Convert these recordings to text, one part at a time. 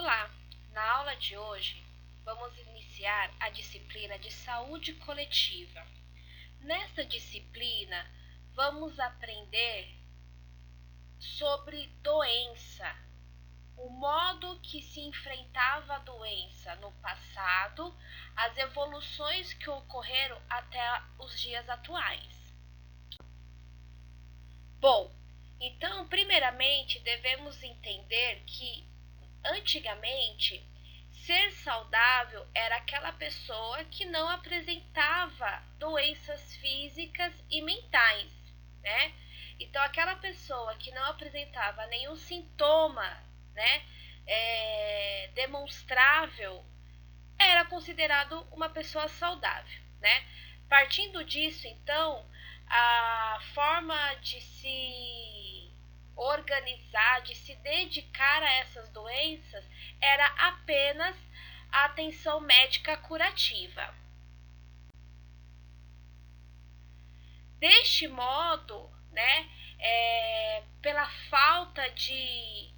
Olá! Na aula de hoje, vamos iniciar a disciplina de saúde coletiva. Nesta disciplina, vamos aprender sobre doença, o modo que se enfrentava a doença no passado, as evoluções que ocorreram até os dias atuais. Bom, então, primeiramente, devemos entender que antigamente, ser saudável era aquela pessoa que não apresentava doenças físicas e mentais, né? Então, aquela pessoa que não apresentava nenhum sintoma, né, demonstrável, era considerado uma pessoa saudável, né? Partindo disso, então, a forma de se organizar, de se dedicar a essas doenças, era apenas a atenção médica curativa. Deste modo, né, pela falta de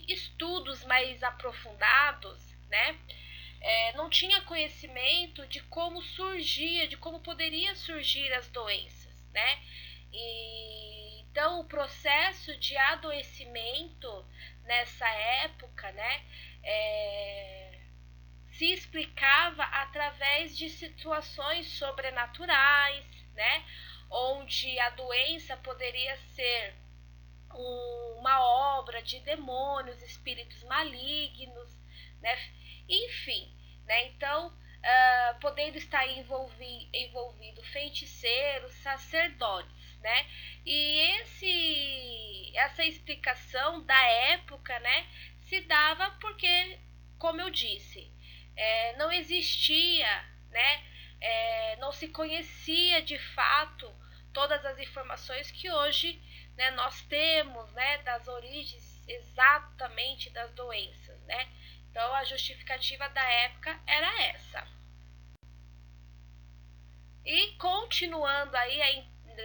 estudos mais aprofundados, né, não tinha conhecimento de como surgia, de como poderia surgir as doenças, né? Então, o processo de adoecimento nessa época, né, se explicava através de situações sobrenaturais, né, onde a doença poderia ser uma obra de demônios, espíritos malignos, né, enfim, né, então, podendo estar envolvido feiticeiros, sacerdotes, né, e essa explicação da época, né, se dava porque, como eu disse, não existia, né, não se conhecia de fato todas as informações que hoje, né, nós temos, né, das origens exatamente das doenças, né? Então, a justificativa da época era essa. E continuando aí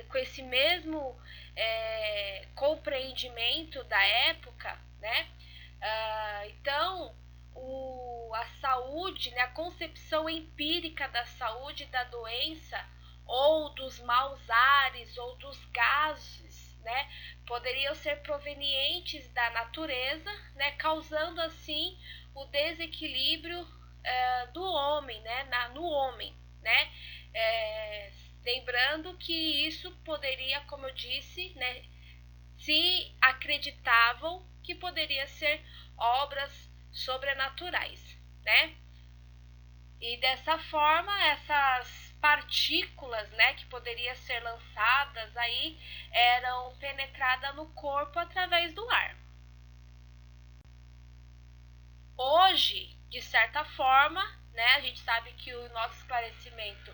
com esse mesmo compreendimento da época, né? Então, a saúde, né, a concepção empírica da saúde da doença, ou dos maus ares, ou dos gases, né, poderiam ser provenientes da natureza, né, causando assim o desequilíbrio do homem, né, no homem, né, lembrando que isso poderia, como eu disse, né, se acreditavam que poderia ser obras sobrenaturais, né? E dessa forma, essas partículas, né, que poderiam ser lançadas aí, eram penetradas no corpo através do ar. Hoje, de certa forma, né, a gente sabe que o nosso esclarecimento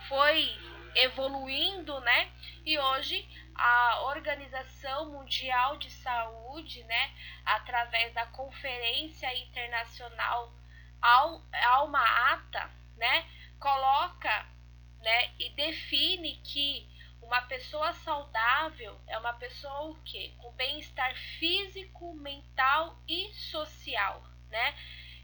foi evoluindo, né, e hoje a Organização Mundial de Saúde, né, através da Conferência Internacional Alma-Ata, né, coloca, né, e define que uma pessoa saudável é uma pessoa o quê? Com bem-estar físico, mental e social, né?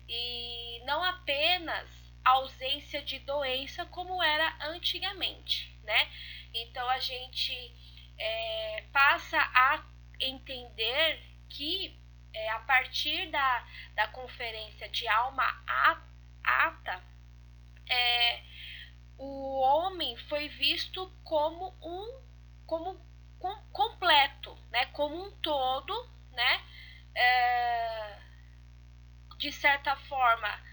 E não apenas ausência de doença como era antigamente, né? Então a gente passa a entender que a partir da conferência de Alma-Ata, o homem foi visto como completo, né? Como um todo, né? De certa forma,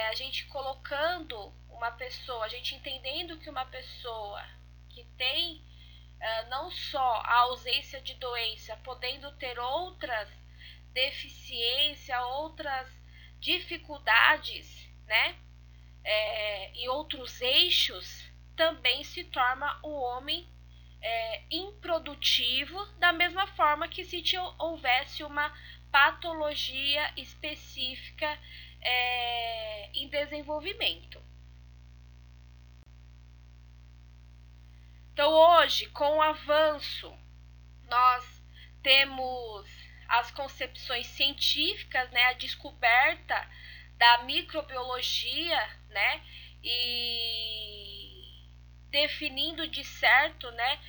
a gente colocando uma pessoa, a gente entendendo que uma pessoa que tem não só a ausência de doença, podendo ter outras deficiências, outras dificuldades, né? E outros eixos, também se torna o homem improdutivo, da mesma forma que se houvesse uma patologia específica em desenvolvimento. Então, hoje, com o avanço, nós temos as concepções científicas, né, a descoberta da microbiologia, né, e definindo de certo, né,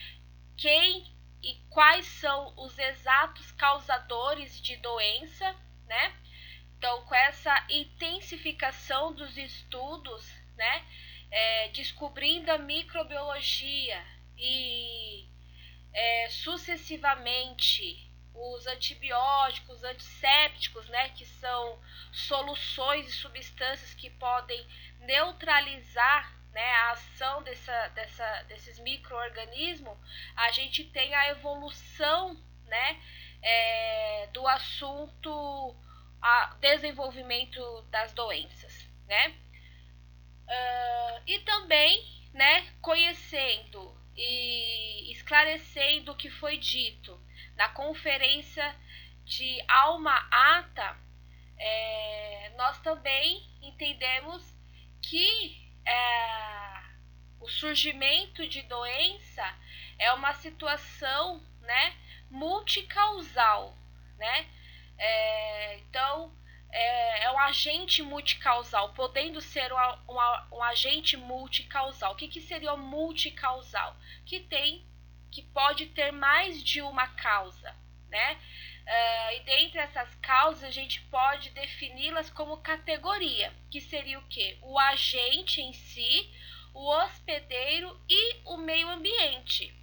quem e quais são os exatos causadores de doença, né? Então, com essa intensificação dos estudos, né, descobrindo a microbiologia e sucessivamente os antibióticos, antissépticos, né, que são soluções e substâncias que podem neutralizar, né, a ação desses micro-organismos, a gente tem a evolução, né, do assunto, a desenvolvimento das doenças, né? E também, né, conhecendo e esclarecendo o que foi dito na conferência de Alma Ata, nós também entendemos que o surgimento de doença é uma situação, né, multicausal, né? Então, é um agente multicausal, podendo ser um agente multicausal. O que seria o multicausal? Que pode ter mais de uma causa, né? E dentre essas causas, a gente pode defini-las como categoria, que seria o quê? O agente em si, o hospedeiro e o meio ambiente.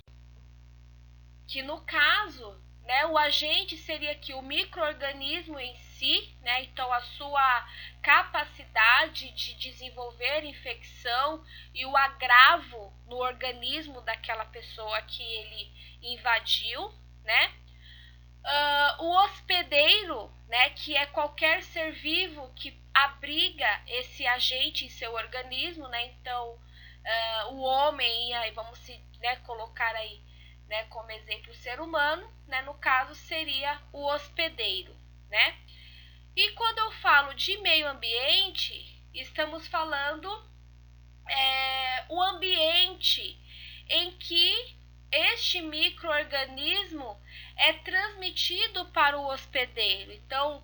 Que no caso, né, o agente seria aqui o micro-organismo em si, né, então a sua capacidade de desenvolver infecção e o agravo no organismo daquela pessoa que ele invadiu, né? O hospedeiro, né, que é qualquer ser vivo que abriga esse agente em seu organismo, né? Então, o homem, aí vamos né, colocar aí, né, como exemplo o ser humano, né, no caso seria o hospedeiro, né? E quando eu falo de meio ambiente, estamos falando o ambiente em que este micro-organismo é transmitido para o hospedeiro. Então,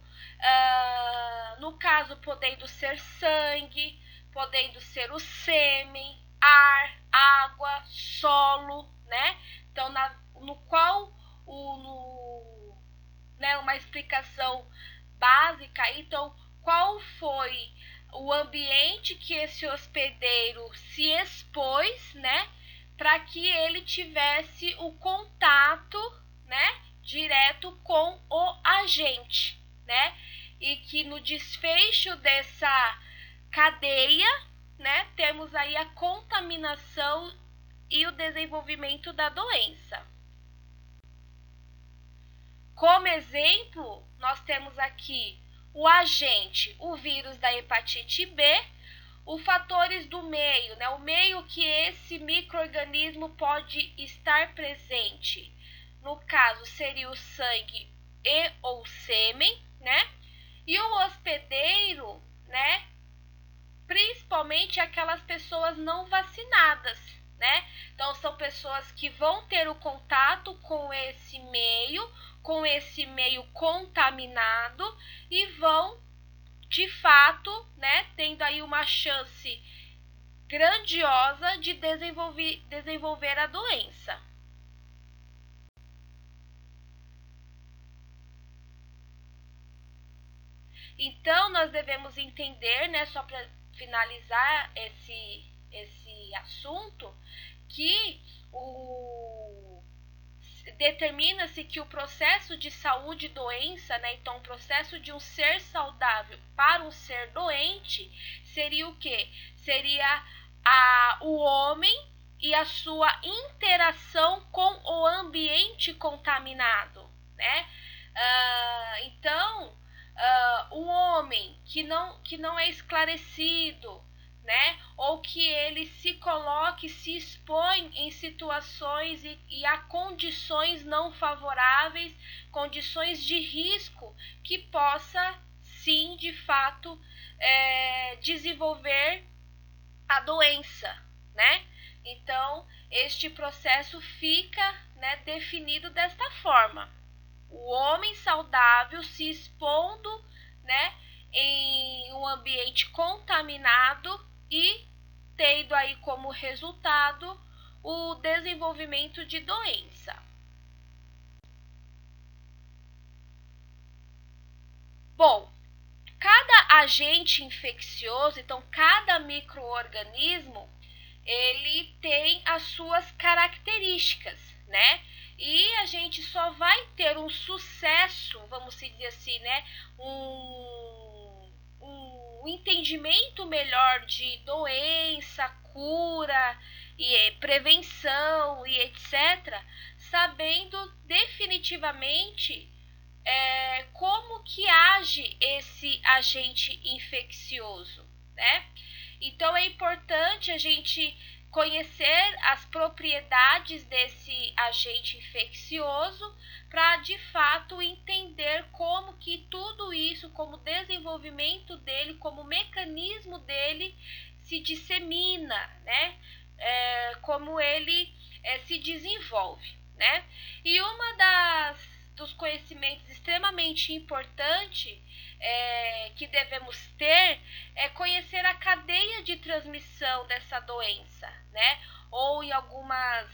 no caso, podendo ser sangue, podendo ser o sêmen, ar, água, solo, né? Então, no qual né, uma explicação básica, então, qual foi o ambiente que esse hospedeiro se expôs, né, para que ele tivesse o contato, né, direto com o agente, né, e que no desfecho dessa cadeia, né, temos aí a contaminação e o desenvolvimento da doença. Como exemplo, nós temos aqui o agente, o vírus da hepatite B, os fatores do meio, né? O meio que esse micro-organismo pode estar presente. No caso, seria o sangue e ou sêmen, né? E o hospedeiro, né? Principalmente aquelas pessoas não vacinadas, né? Então, são pessoas que vão ter o contato com esse meio contaminado e vão, de fato, né, tendo aí uma chance grandiosa de desenvolver a doença. Então, nós devemos entender, né, só para finalizar esse assunto, que determina-se que o processo de saúde e doença, né, então o processo de um ser saudável para um ser doente, seria o quê? Seria o homem e a sua interação com o ambiente contaminado, né? Então, o homem que não é esclarecido, né, ou que ele se coloque, se expõe em situações e a condições não favoráveis, condições de risco, que possa sim, de fato, desenvolver a doença, né? Então, este processo fica, né, definido desta forma. o homem saudável se expondo, né, em um ambiente contaminado e tendo aí como resultado o desenvolvimento de doença. Bom, cada agente infeccioso, então cada micro-organismo, ele tem as suas características, né? E a gente só vai ter um sucesso, vamos dizer assim, né? Um entendimento melhor de doença, cura e prevenção e etc., sabendo definitivamente como que age esse agente infeccioso, né? Então é importante a gente conhecer as propriedades desse agente infeccioso para de fato entender como que tudo isso, como desenvolvimento dele, como mecanismo dele se dissemina, né? Como ele se desenvolve, né? E dos conhecimentos extremamente importante que devemos ter é conhecer a cadeia de transmissão dessa doença, né? Ou em algumas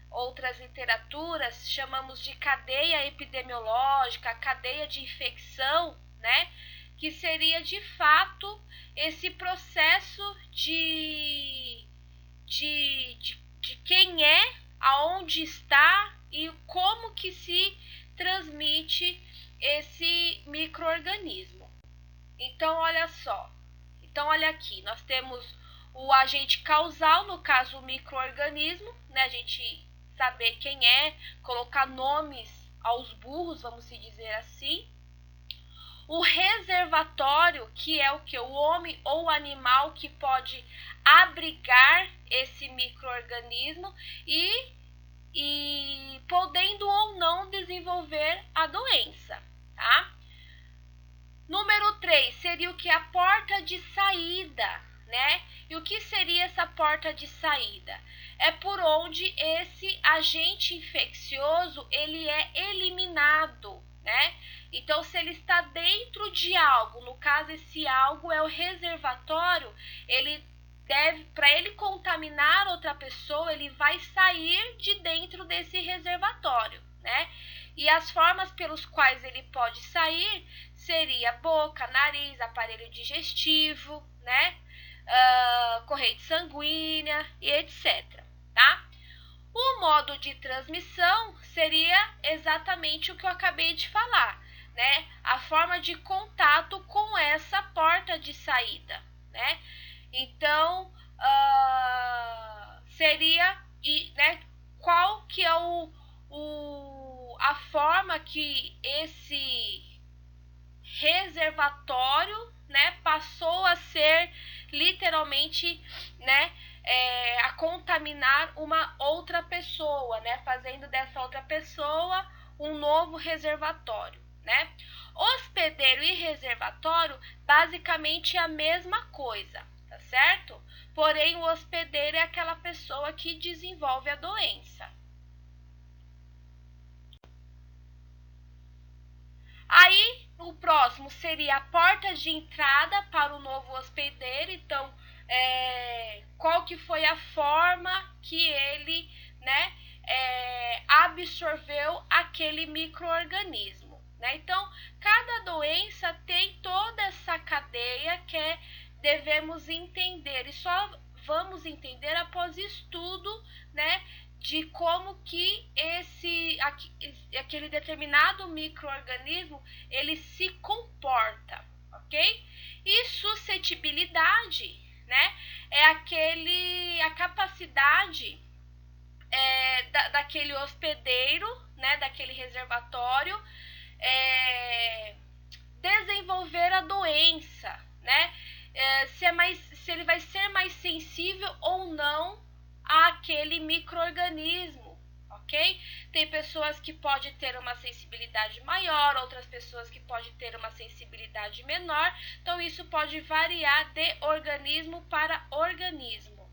outras literaturas chamamos de cadeia epidemiológica, cadeia de infecção, né? Que seria de fato esse processo de quem é, aonde está e como que se transmite esse micro-organismo. Então, olha só. Então, olha aqui, nós temos o agente causal, no caso o micro-organismo, né? A gente saber quem é, colocar nomes aos burros, vamos dizer assim. O reservatório, que é o que? O homem ou o animal que pode abrigar esse micro-organismo e podendo ou não desenvolver a doença, tá? Número 3 seria o que? A porta de saída, né? E o que seria essa porta de saída? É por onde esse agente infeccioso ele é eliminado, né? Então, se ele está dentro de algo, no caso esse algo é o reservatório, ele deve, para ele contaminar outra pessoa, ele vai sair de dentro desse reservatório, né? E as formas pelos quais ele pode sair seria boca, nariz, aparelho digestivo, né? Corrente sanguínea e etc, tá? O modo de transmissão seria exatamente o que eu acabei de falar, né? A forma de contato com essa porta de saída, né? Então, seria, né, qual que é a forma que esse reservatório, né, passou a ser literalmente, né, a contaminar uma outra pessoa, né, fazendo dessa outra pessoa um novo reservatório, né? Hospedeiro e reservatório basicamente é a mesma coisa, tá certo? Porém, o hospedeiro é aquela pessoa que desenvolve a doença. Aí, o próximo seria a porta de entrada para o novo hospedeiro. Então, qual que foi a forma que ele, né, absorveu aquele micro-organismo, né? Então, cada doença tem toda essa cadeia que devemos entender e só vamos entender após estudo, né, de como que aquele determinado micro-organismo ele se comporta, ok? E suscetibilidade, né, é a capacidade daquele hospedeiro, né, daquele reservatório, desenvolver a doença, né? Se ele vai ser mais sensível ou não àquele micro-organismo, ok? Tem pessoas que podem ter uma sensibilidade maior, outras pessoas que podem ter uma sensibilidade menor, então isso pode variar de organismo para organismo.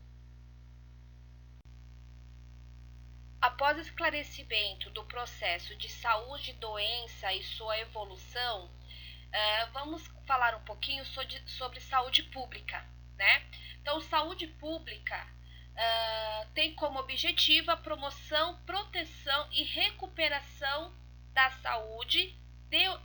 após esclarecimento do processo de saúde e doença e sua evolução, vamos falar um pouquinho sobre saúde pública, né? Então, saúde pública tem como objetivo a promoção, proteção e recuperação da saúde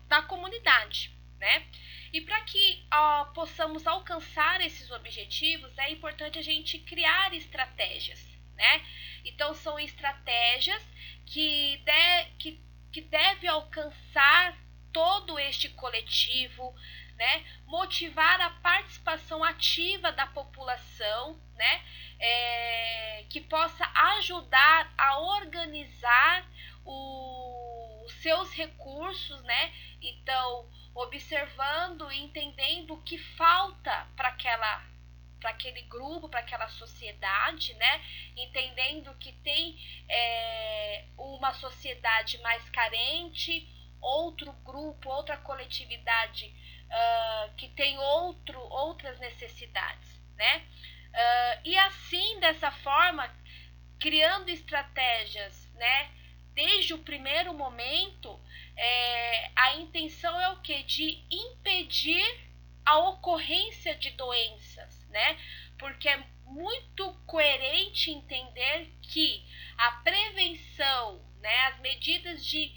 da comunidade, né? E para que possamos alcançar esses objetivos, é importante a gente criar estratégias, né? Então, são estratégias que deve alcançar todo este coletivo, né? Motivar a participação ativa da população, né? Que possa ajudar a organizar os seus recursos, né? Então, observando e entendendo o que falta para aquele grupo, para aquela sociedade, né? Entendendo que tem uma sociedade mais carente, outro grupo, outra coletividade que tem outras necessidades, né? E assim, dessa forma, criando estratégias, né? Desde o primeiro momento, a intenção é o quê? De impedir a ocorrência de doenças, né? Porque é muito coerente entender que a prevenção, né, as medidas de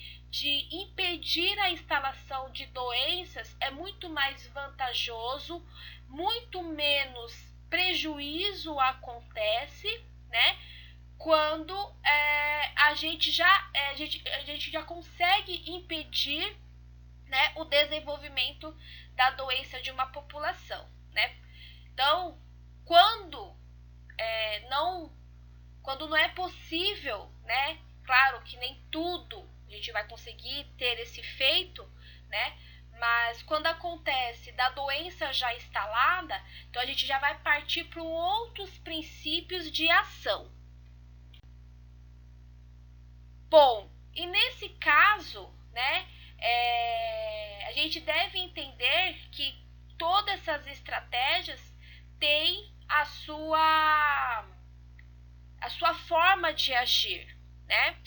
impedir a instalação de doenças é muito mais vantajoso, muito menos prejuízo acontece, né? Quando a gente já consegue impedir, né, o desenvolvimento da doença de uma população, né? Então, quando não é possível, né? Claro que nem tudo a gente vai conseguir ter esse feito, né? Mas quando acontece da doença já instalada, então a gente já vai partir para outros princípios de ação. Bom, e nesse caso, né, a gente deve entender que todas essas estratégias têm a sua forma de agir, né?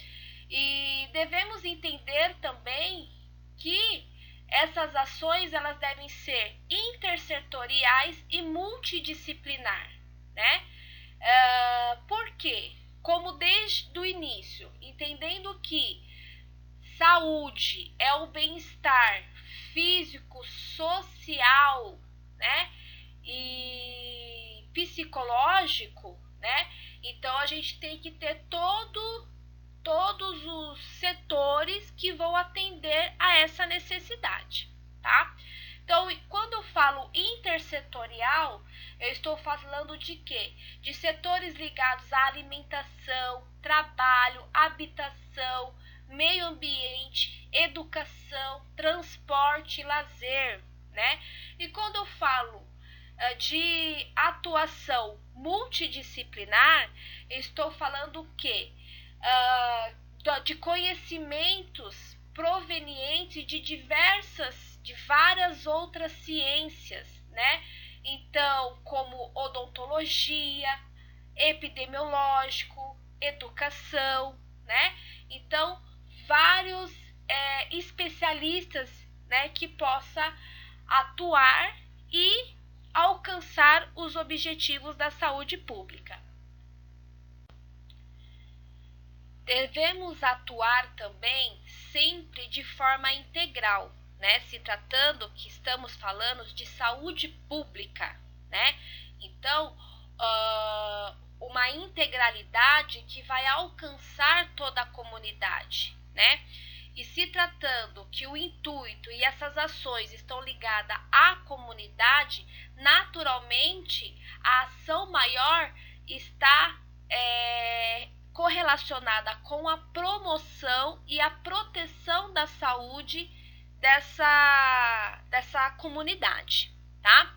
E devemos entender também que essas ações elas devem ser intersetoriais e multidisciplinar, né? Por quê? Como desde o início, entendendo que saúde é o bem-estar físico, social, né? E psicológico, né? Então a gente tem que ter todos os setores que vão atender a essa necessidade, tá? Então, quando eu falo intersetorial, eu estou falando de quê? De setores ligados à alimentação, trabalho, habitação, meio ambiente, educação, transporte e lazer, né? E quando eu falo de atuação multidisciplinar, eu estou falando o quê? De conhecimentos provenientes de várias outras ciências, né? Então, como odontologia, epidemiológico, educação, né? Então, vários especialistas, né, que possa atuar e alcançar os objetivos da saúde pública. Devemos atuar também sempre de forma integral, né? Se tratando que estamos falando de saúde pública, né? Então, uma integralidade que vai alcançar toda a comunidade, né? E se tratando que o intuito e essas ações estão ligadas à comunidade, naturalmente a ação maior está correlacionada com a promoção e a proteção da saúde dessa comunidade, tá?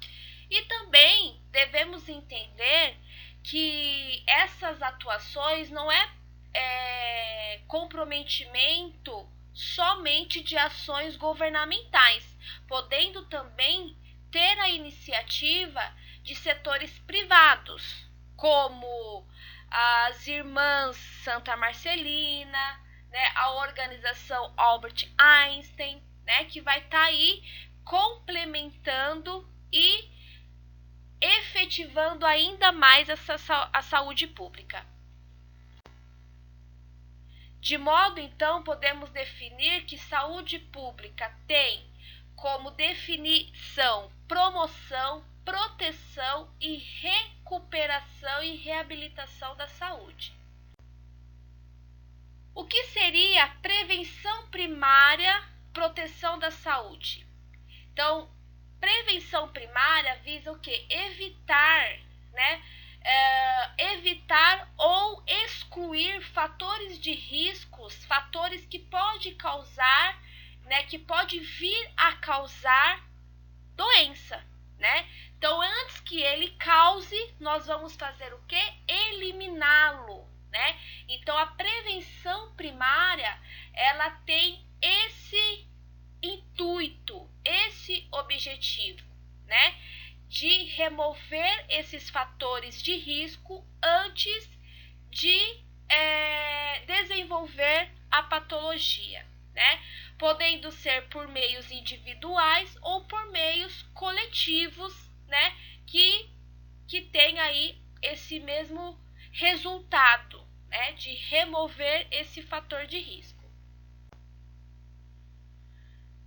E também devemos entender que essas atuações não é comprometimento somente de ações governamentais, podendo também ter a iniciativa de setores privados, como as Irmãs Santa Marcelina, né, a organização Albert Einstein, né, que vai estar aí complementando e efetivando ainda mais a saúde pública. De modo, então, podemos definir que saúde pública tem como definição promoção, proteção e recuperação e reabilitação da saúde. O que seria prevenção primária, proteção da saúde? Então, prevenção primária visa o quê? Evitar, né? Evitar ou excluir fatores de riscos, fatores que pode causar, né? Que pode vir a causar doença, né? Então, antes que ele cause, nós vamos fazer o quê? Eliminá-lo, né? Então, a prevenção primária, ela tem esse intuito, esse objetivo, né? De remover esses fatores de risco antes de desenvolver a patologia, né? Podendo ser por meios individuais ou por meios coletivos, né? Que tem aí esse mesmo resultado, né? De remover esse fator de risco.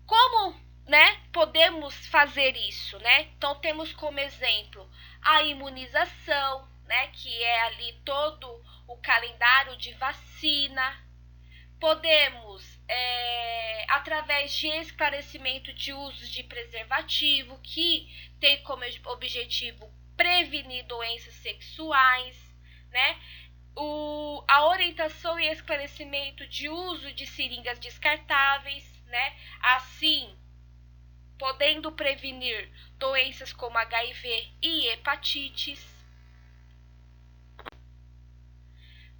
Como, né, podemos fazer isso, né? Então temos como exemplo a imunização, né, que é ali todo o calendário de vacina. Podemos, através de esclarecimento de usos de preservativo, que tem como objetivo prevenir doenças sexuais, né? A orientação e esclarecimento de uso de seringas descartáveis, né? Assim, podendo prevenir doenças como HIV e hepatites.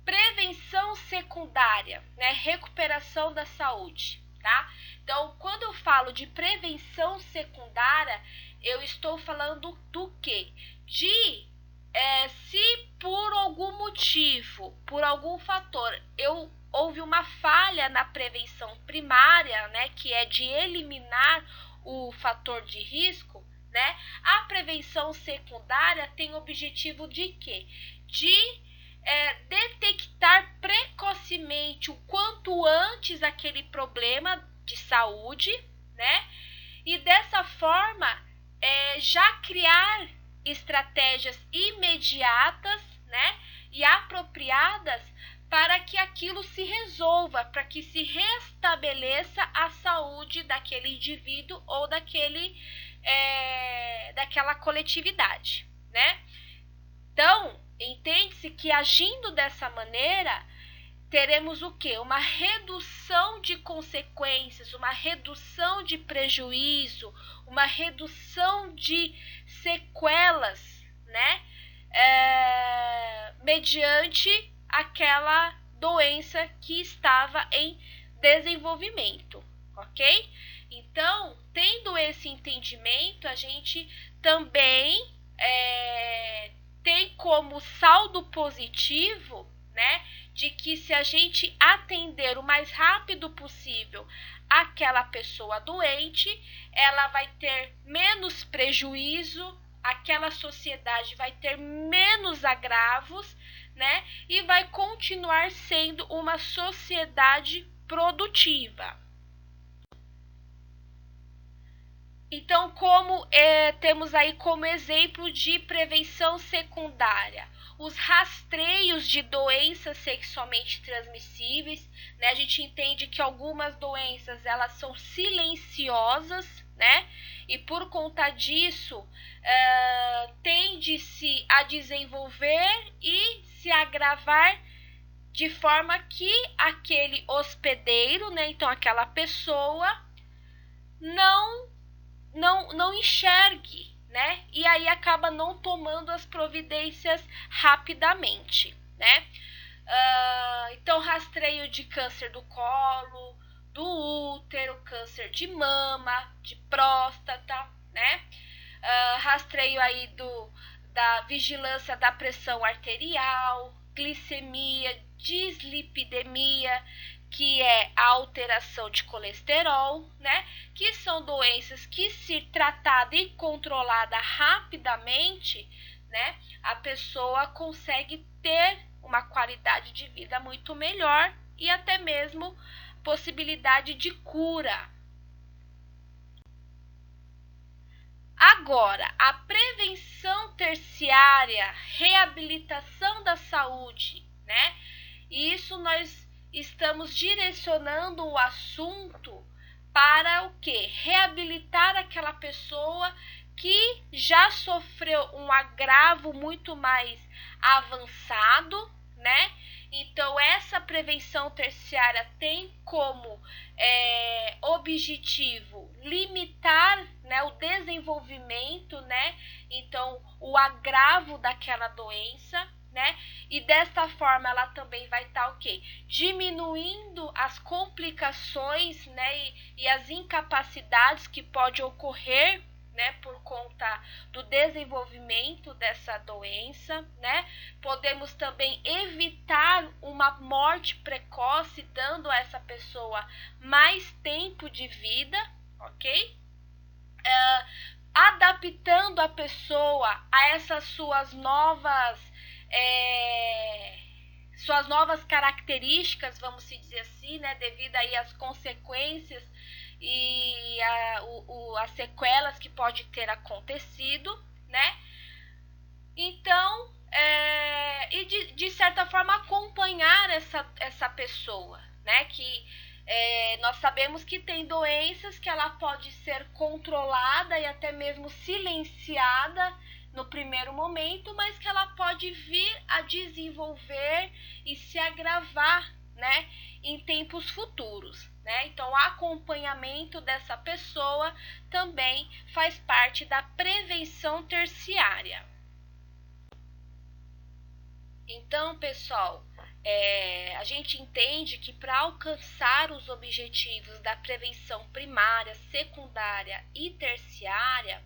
Prevenção secundária, né? Recuperação da saúde, tá? Então, quando eu falo de prevenção secundária, eu estou falando do quê? De se por algum motivo, por algum fator, houve uma falha na prevenção primária, né? Que é de eliminar o fator de risco, né? A prevenção secundária tem o objetivo de quê? De detectar precocemente o quanto antes aquele problema de saúde, né? E dessa forma já criar estratégias imediatas, né? E apropriadas para que aquilo se resolva, para que se restabeleça a saúde daquele indivíduo ou daquela coletividade, né? Então, entende-se que agindo dessa maneira, teremos o quê? Uma redução de consequências, uma redução de prejuízo, uma redução de sequelas, né? Mediante aquela doença que estava em desenvolvimento, ok? Então, tendo esse entendimento, a gente também tem como saldo positivo, né, de que se a gente atender o mais rápido possível aquela pessoa doente, ela vai ter menos prejuízo, aquela sociedade vai ter menos agravos, né, e vai continuar sendo uma sociedade produtiva. Então, como temos aí como exemplo de prevenção secundária, os rastreios de doenças sexualmente transmissíveis, né? A gente entende que algumas doenças elas são silenciosas, né? E por conta disso, tende-se a desenvolver e se agravar de forma que aquele hospedeiro, né? Então aquela pessoa não enxergue, né? E aí acaba não tomando as providências rapidamente, né? Então, rastreio de câncer do colo, do útero, câncer de mama, de próstata, né? Rastreio aí da vigilância da pressão arterial, glicemia, dislipidemia, que é a alteração de colesterol, né? Que são doenças que, se tratada e controlada rapidamente, né, a pessoa consegue ter uma qualidade de vida muito melhor e até mesmo possibilidade de cura. Agora, a prevenção terciária, reabilitação da saúde, né? Isso nós estamos direcionando o assunto para o quê? Reabilitar aquela pessoa que já sofreu um agravo muito mais avançado, né? Então, essa prevenção terciária tem como objetivo limitar, né, o desenvolvimento, né? Então, o agravo daquela doença, né? E desta forma ela também vai estar o quê? Diminuindo as complicações, né, e as incapacidades que pode ocorrer, né, por conta do desenvolvimento dessa doença, né? Podemos também evitar uma morte precoce, dando a essa pessoa mais tempo de vida, ok? Adaptando a pessoa a essas suas novas características, vamos se dizer assim, né, devido aí às consequências e as sequelas que pode ter acontecido, né? Então, e de certa forma acompanhar essa pessoa, né? Que nós sabemos que tem doenças que ela pode ser controlada e até mesmo silenciada no primeiro momento, mas que ela pode vir a desenvolver e se agravar, né, em tempos futuros, né? Então, o acompanhamento dessa pessoa também faz parte da prevenção terciária. Então, pessoal, a gente entende que para alcançar os objetivos da prevenção primária, secundária e terciária,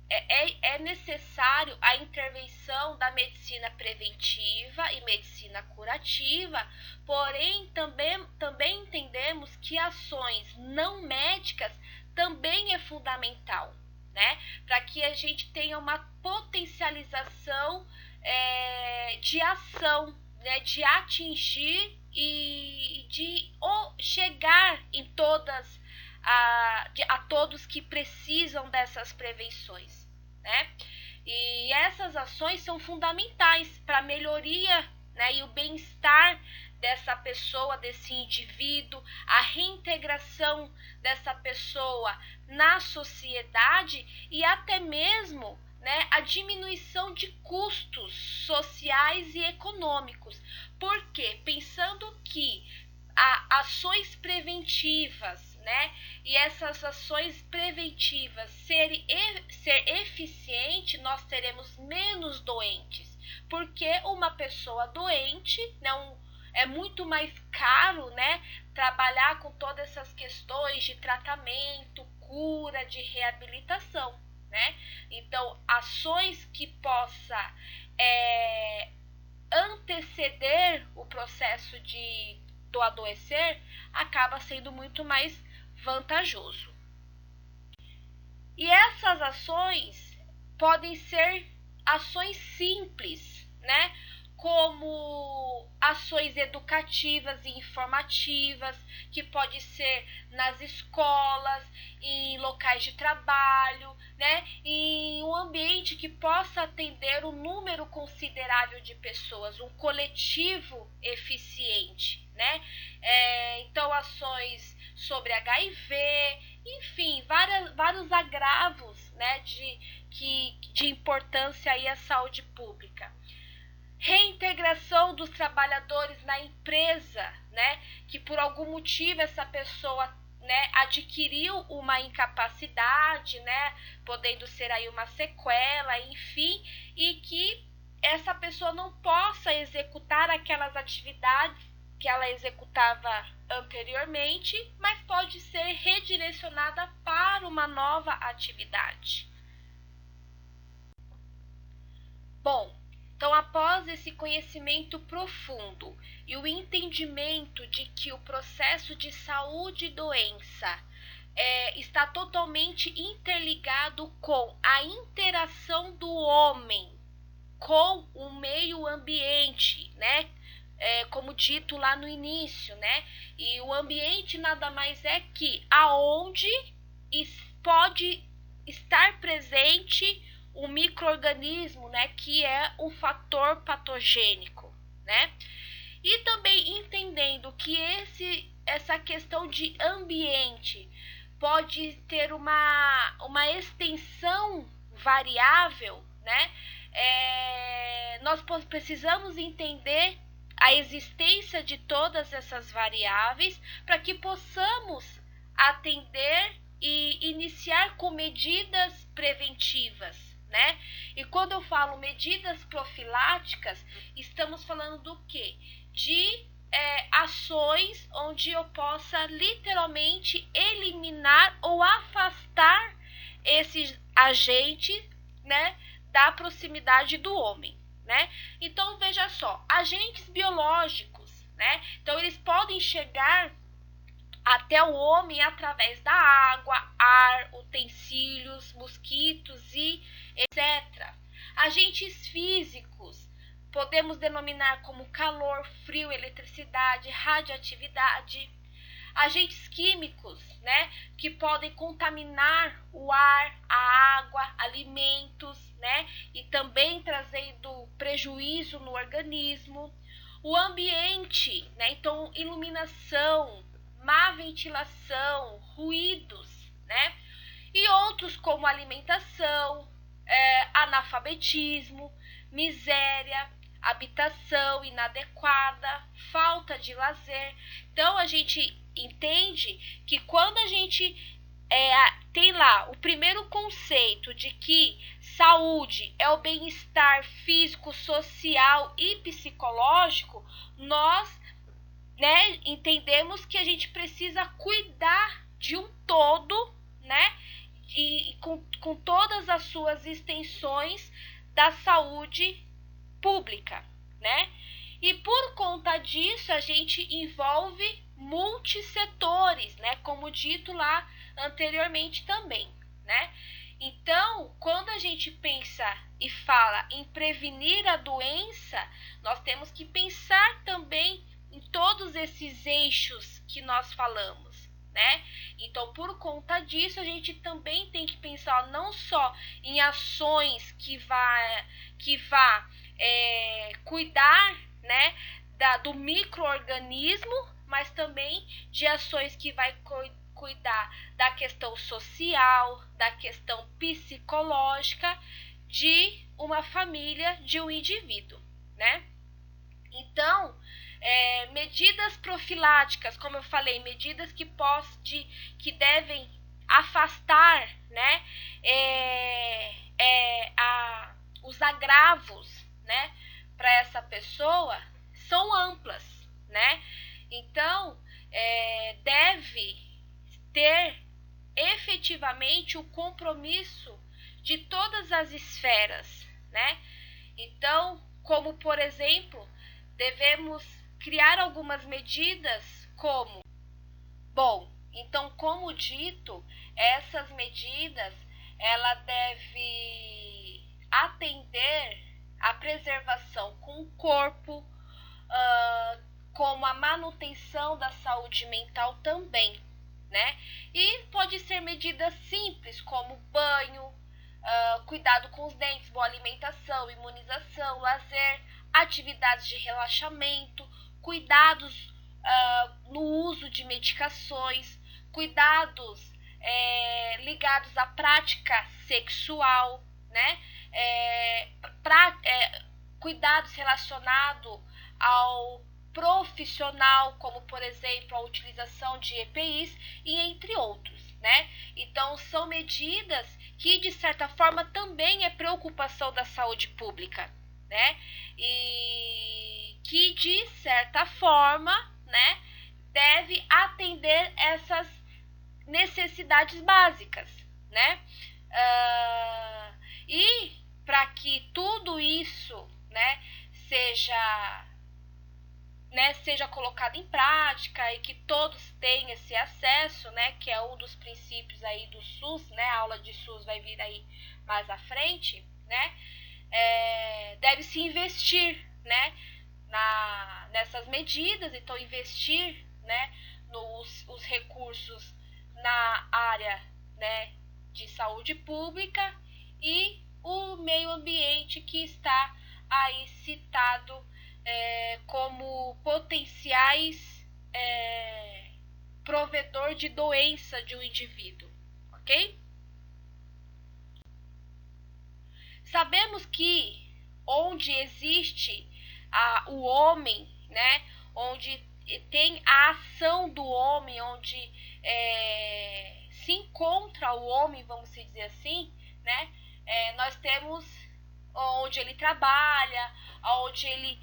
é necessário a intervenção da medicina preventiva e medicina curativa, porém também entendemos que ações não médicas também é fundamental, né? Para que a gente tenha uma potencialização de ação, né? De atingir e de chegar em todas a todos que precisam dessas prevenções, né? E essas ações são fundamentais para a melhoria, né, e o bem-estar dessa pessoa, desse indivíduo, a reintegração dessa pessoa na sociedade e até mesmo, né, a diminuição de custos sociais e econômicos. Porque pensando que ações preventivas, né, e essas ações preventivas ser eficiente, nós teremos menos doentes, porque uma pessoa doente não é muito mais caro, né, trabalhar com todas essas questões de tratamento, cura, de reabilitação, né? Então, ações que possa anteceder o processo do adoecer acaba sendo muito mais vantajoso. E essas ações podem ser ações simples, né? Como ações educativas e informativas, que pode ser nas escolas, em locais de trabalho, né? Em um ambiente que possa atender um número considerável de pessoas, um coletivo eficiente, né? Então, ações sobre HIV, enfim, vários agravos, né, de importância aí à saúde pública. Reintegração dos trabalhadores na empresa, né, que por algum motivo essa pessoa, né, adquiriu uma incapacidade, né, podendo ser aí uma sequela, enfim, e que essa pessoa não possa executar aquelas atividades que ela executava anteriormente, mas pode ser redirecionada para uma nova atividade. Bom, Então, após esse conhecimento profundo e o entendimento de que o processo de saúde e doença está totalmente interligado com a interação do homem com o meio ambiente, né? Como dito lá no início, né? E o ambiente nada mais é que aonde pode estar presente o micro-organismo, né? Que é o fator patogênico, né? E também entendendo que essa questão de ambiente pode ter uma extensão variável, né? Nós precisamos entender a existência de todas essas variáveis para que possamos atender e iniciar com medidas preventivas, né? E quando eu falo medidas profiláticas, estamos falando do quê? De ações onde eu possa literalmente eliminar ou afastar esses agentes, né, da proximidade do homem, né? Então veja só, agentes biológicos, né? Então eles podem chegar até o homem através da água, ar, utensílios, mosquitos e etc. Agentes físicos podemos denominar como calor, frio, eletricidade, radioatividade. Agentes químicos, né, que podem contaminar o ar, a água, alimentos, né, e também trazendo prejuízo no organismo. O ambiente, né, então iluminação, má ventilação, ruídos, né, e outros como alimentação, analfabetismo, miséria, habitação inadequada, falta de lazer. Então a gente entende que quando a gente tem lá o primeiro conceito de que saúde é o bem-estar físico, social e psicológico, nós, né, entendemos que a gente precisa cuidar de um todo, né, e com todas as suas extensões da saúde pública, né? E por conta disso a gente envolve multissetores, né? Como dito lá anteriormente também, né? Então, quando a gente pensa e fala em prevenir a doença, nós temos que pensar também em todos esses eixos que nós falamos, né? Então, por conta disso, a gente também tem que pensar não só em ações que vá cuidar, né, do micro-organismo, mas também de ações que vai cuidar da questão social, da questão psicológica de uma família, de um indivíduo, né? Então, medidas profiláticas, como eu falei, medidas que devem afastar, né, os agravos, né, para essa pessoa são amplas, né? Então, deve ter efetivamente o compromisso de todas as esferas, né? Então, como por exemplo, devemos criar algumas medidas como, então como dito, essas medidas ela deve atender a preservação com o corpo, como a manutenção da saúde mental também, né? E pode ser medidas simples como banho, cuidado com os dentes, boa alimentação, imunização, lazer, atividades de relaxamento, cuidados no uso de medicações, cuidados ligados à prática sexual, né? Cuidados relacionados ao profissional, como por exemplo a utilização de EPIs e entre outros, né? Então são medidas que de certa forma também é preocupação da saúde pública, né? E que de certa forma, né, deve atender essas necessidades básicas, né? E para que tudo isso né, seja colocado em prática e que todos tenham esse acesso, né, que é um dos princípios aí do SUS, né, a aula de SUS vai vir aí mais à frente, né, deve-se investir, né, nessas medidas, então investir, né, os recursos na área, né, de saúde pública e o meio ambiente que está aí citado como potenciais provedor de doença de um indivíduo, ok? Sabemos que onde existe o homem, né, onde tem a ação do homem, onde se encontra o homem, vamos dizer assim, né, nós temos onde ele trabalha, onde ele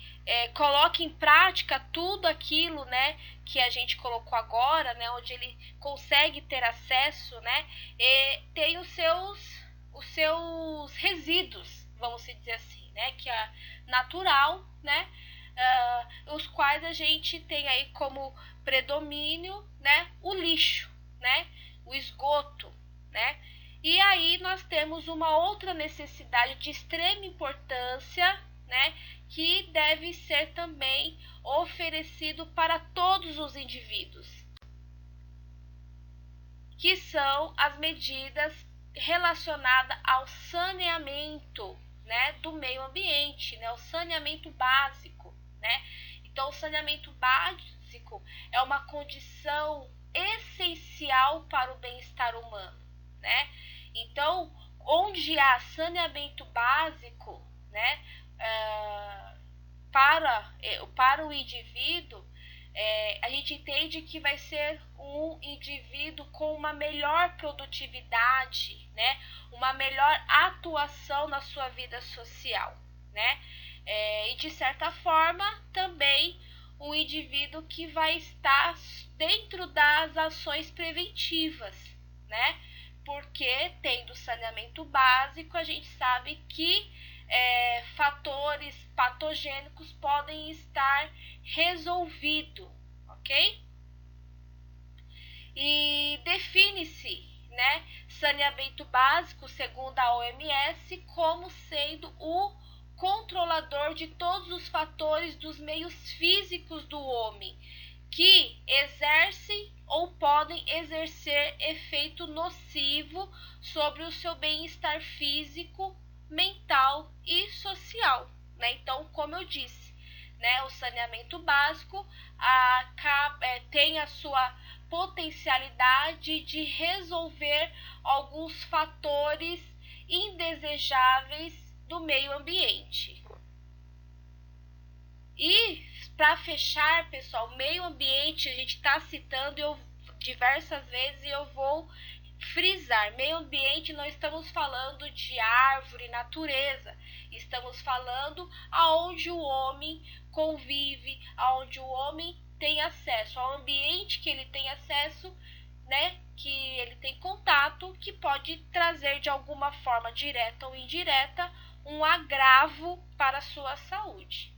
coloca em prática tudo aquilo, né, que a gente colocou agora, né, onde ele consegue ter acesso, né, tem os seus resíduos, vamos dizer assim, né, que é natural, né, os quais a gente tem aí como predomínio, né, o lixo, né, o esgoto, né. E aí nós temos uma outra necessidade de extrema importância, né, que deve ser também oferecido para todos os indivíduos, que são as medidas relacionadas ao saneamento, né, do meio ambiente, né, o saneamento básico, né. Então, o saneamento básico é uma condição essencial para o bem-estar humano, né. Então, onde há saneamento básico, né, para o indivíduo, a gente entende que vai ser um indivíduo com uma melhor produtividade, né, uma melhor atuação na sua vida social, né, e de certa forma também um indivíduo que vai estar dentro das ações preventivas, né, porque tendo saneamento básico a gente sabe que fatores patogênicos podem estar resolvidos, ok? E define-se, né, saneamento básico, segundo a OMS, como sendo o controlador de todos os fatores dos meios físicos do homem que exercem ou podem exercer efeito nocivo sobre o seu bem-estar físico, mental e social, né? Então, como eu disse, né, o saneamento básico tem a sua potencialidade de resolver alguns fatores indesejáveis do meio ambiente. E para fechar, pessoal, meio ambiente a gente está citando diversas vezes e eu vou frisar, meio ambiente não estamos falando de árvore, natureza, estamos falando aonde o homem convive, aonde o homem tem acesso, ao ambiente que ele tem acesso, né, que ele tem contato, que pode trazer de alguma forma direta ou indireta um agravo para a sua saúde.